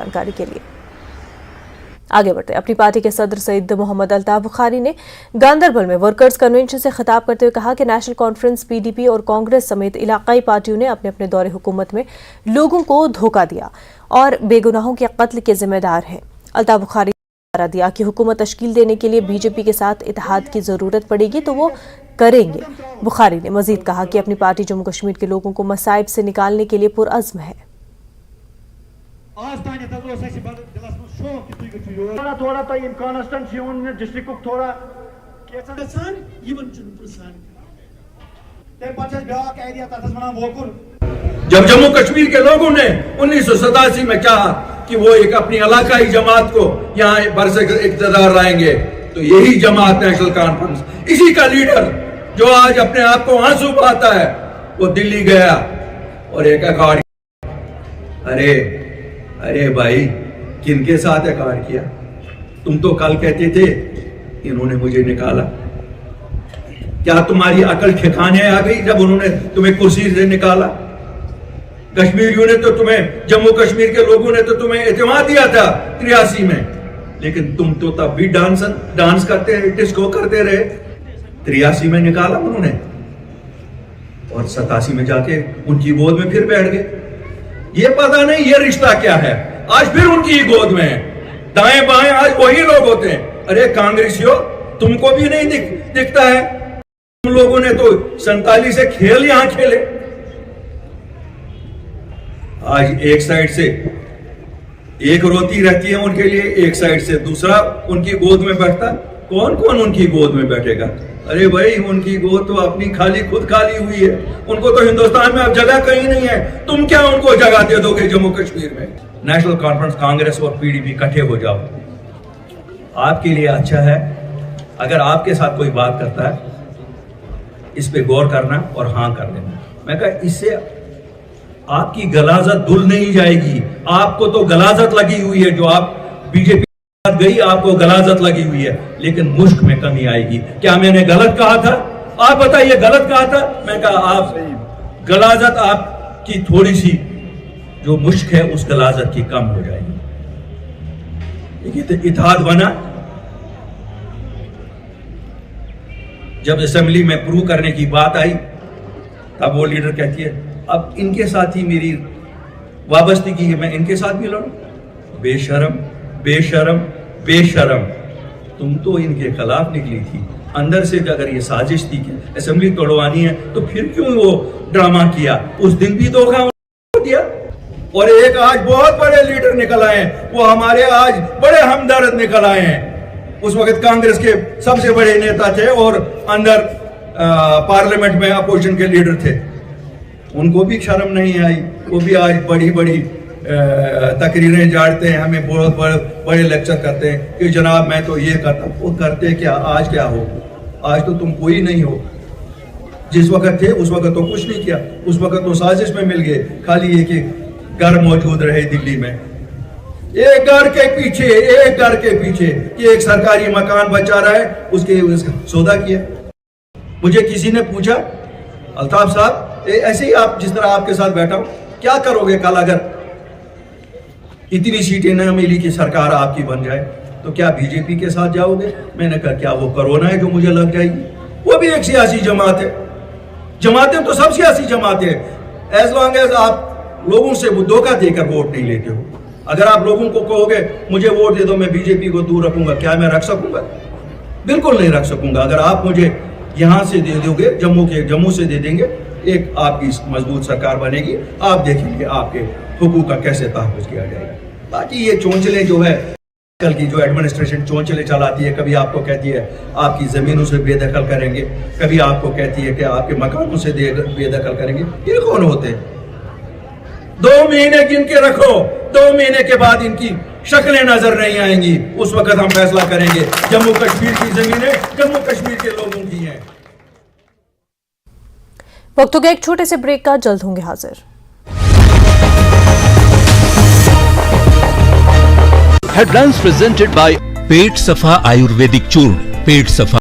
जानकारी के लिए आगे बढ़ते अपनी पार्टी के सदर सईद मोहम्मद अल्ताफ बुखारी ने गांदरबल में वर्कर्स कन्वेंशन से खिताब करते हुए कहा कि नेशनल कॉन्फ्रेंस पीडीपी और कांग्रेस समेत इलाकाई पार्टियों ने अपने अपने दौरे हुकूमत में लोगों को धोखा दिया और बेगुनाहों के कत्ल के जिम्मेदार हैं। अल्ताफ बुखारी ने दिया कि हुकूमत तश्कील देने के लिए बीजेपी के साथ इत्तेहाद की जरूरत पड़ेगी तो वो करेंगे। बुखारी ने मजीद कहा कि अपनी पार्टी जम्मू कश्मीर के लोगों को मसाइब से निकालने के लिए पुरअज़्म है। थोड़ा तो कांस्टेंट डिस्ट्रिक्ट थोड़ा जब जम्मू कश्मीर के लोगों ने 1987 में चाहा कि वो एक अपनी इलाकाई जमात को यहाँ बरसे इक़्तिदार लाएंगे तो यही जमात नेशनल कॉन्फ्रेंस, इसी का लीडर जो आज अपने आप को आंसू बहाता है वो दिल्ली गया और एक अकार्ड। अरे भाई किनके साथ अकार्ड किया? तुम तो कल कहते थे इन्होंने मुझे निकाला। क्या तुम्हारी अकल ठिकाने आ गई जब उन्होंने तुम्हें कुर्सी से निकाला? कश्मीरियों ने तो तुम्हें, जम्मू कश्मीर के लोगों ने तो तुम्हें एतमाद दिया था 83 में, लेकिन तुम तो तब भी डांस करते रहे, डिस्को करते रहे। 83 में निकाला उन्होंने और 87 में जाके उनकी गोद में फिर बैठ गए। ये पता नहीं ये रिश्ता क्या है, आज फिर उनकी ही गोद में है। दाएं बाएं आज वही लोग होते हैं। अरे कांग्रेसियों, तुमको भी नहीं दिखता है? तुम लोगों ने तो 47 से खेल यहां खेले। आज एक साइड से एक रोती रहती है उनके लिए, एक साइड से दूसरा उनकी गोद में बैठता। कौन कौन उनकी गोद में बैठेगा? अरे भाई उनकी गोद तो अपनी खुद खाली हुई है। उनको तो हिंदुस्तान में अब जगह कहीं नहीं है। तुम क्या उनको जगह दे दोगे जम्मू कश्मीर में? नेशनल कॉन्फ्रेंस, कांग्रेस और पीडीपी इकट्ठे हो जाओ, आपके लिए अच्छा है। अगर आपके साथ कोई बात करता है इस पे गौर करना और हाँ कर देना। मैं कहा इससे आपकी गलाजत धुल नहीं जाएगी। आपको तो गलाजत लगी हुई है, जो आप बीजेपी गई आपको गलाजत लगी हुई है, लेकिन मुश्क में कमी आएगी। क्या मैंने गलत कहा था? आप बताइए गलत कहा था? मैं कहा आप गलाजत आपकी थोड़ी सी जो मुश्क है उस गलाजत की कम हो जाएगी। देखिए इत्तेहाद बना, जब असेंबली में प्रूव करने की बात आई तब वो लीडर कहती है अब इनके साथ ही मेरी वाबस्तगी है, मैं इनके साथ भी लड़ूं। बेशरम बेशरम बेशरम, तुम तो इनके खिलाफ निकली थी। अंदर से अगर ये साजिश थी कि असेंबली तोड़वानी है तो फिर क्यों वो ड्रामा किया? उस दिन भी धोखा दिया। और एक आज बहुत बड़े लीडर निकल आए हैं, वो हमारे आज बड़े हमदर्द निकल आए हैं। उस वक्त कांग्रेस के सबसे बड़े नेता थे और अंदर पार्लियामेंट में अपोजिशन के लीडर थे। उनको भी शर्म नहीं आई। वो भी आज बड़ी बड़ी तकरीरें झाड़ते हैं, हमें बहुत बड़े लेक्चर करते हैं कि जनाब मैं तो ये करता। वो करते क्या? आज क्या हो? आज तो तुम कोई नहीं हो। जिस वक्त थे उस वक्त तो कुछ नहीं किया। उस वक्त तो साजिश में मिल गए, खाली ये कि घर मौजूद रहे दिल्ली में। एक घर के पीछे कि एक सरकारी मकान बचा रहा है, उसके सौदा किया। मुझे किसी ने पूछा अल्ताफ साहब ऐसे ही आप जिस तरह आपके साथ बैठा हूं, क्या करोगे कल अगर इतनी सीटें न मिली कि सरकार आपकी बन जाए, तो क्या बीजेपी के साथ जाओगे? मैंने कहा क्या वो कोरोना है जो मुझे लग जाएगी? वो भी एक सियासी जमात है। जमातें तो सब सियासी जमातें हैं, एज लॉन्ग एज आप लोगों से वो धोखा देकर वोट नहीं लेते हो। अगर आप लोगों को कहोगे मुझे वोट दे दो मैं बीजेपी को दूर रखूंगा, क्या मैं रख सकूंगा? बिल्कुल नहीं रख सकूंगा। अगर आप मुझे यहां से दे दोगे, जम्मू से दे देंगे, एक आपकी मजबूत सरकार बनेगी। आप देखेंगे आपके हुकूक का कैसे तहफ़्फ़ुज़ किया जाएगा। बाकी ये चोंचले जो है, कल की जो एडमिनिस्ट्रेशन चोंचले चलाती है, कभी आपको कहती है आपकी ज़मीनों से बेदखल करेंगे, कभी आपको कहती है कि आपके मकानों से बेदखल करेंगे। ये कौन होते हैं? 2 महीने गिन के रखो, 2 महीने के बाद इनकी शक्लें नजर नहीं आएंगी। उस वक्त हम फैसला करेंगे। जम्मू कश्मीर की जमीनें जम्मू कश्मीर के लोगों की हैं। वक्त हो गया एक छोटे से ब्रेक का, जल्द होंगे हाजिर। Headlines presented by पेट सफा आयुर्वेदिक चूर्ण। पेट सफा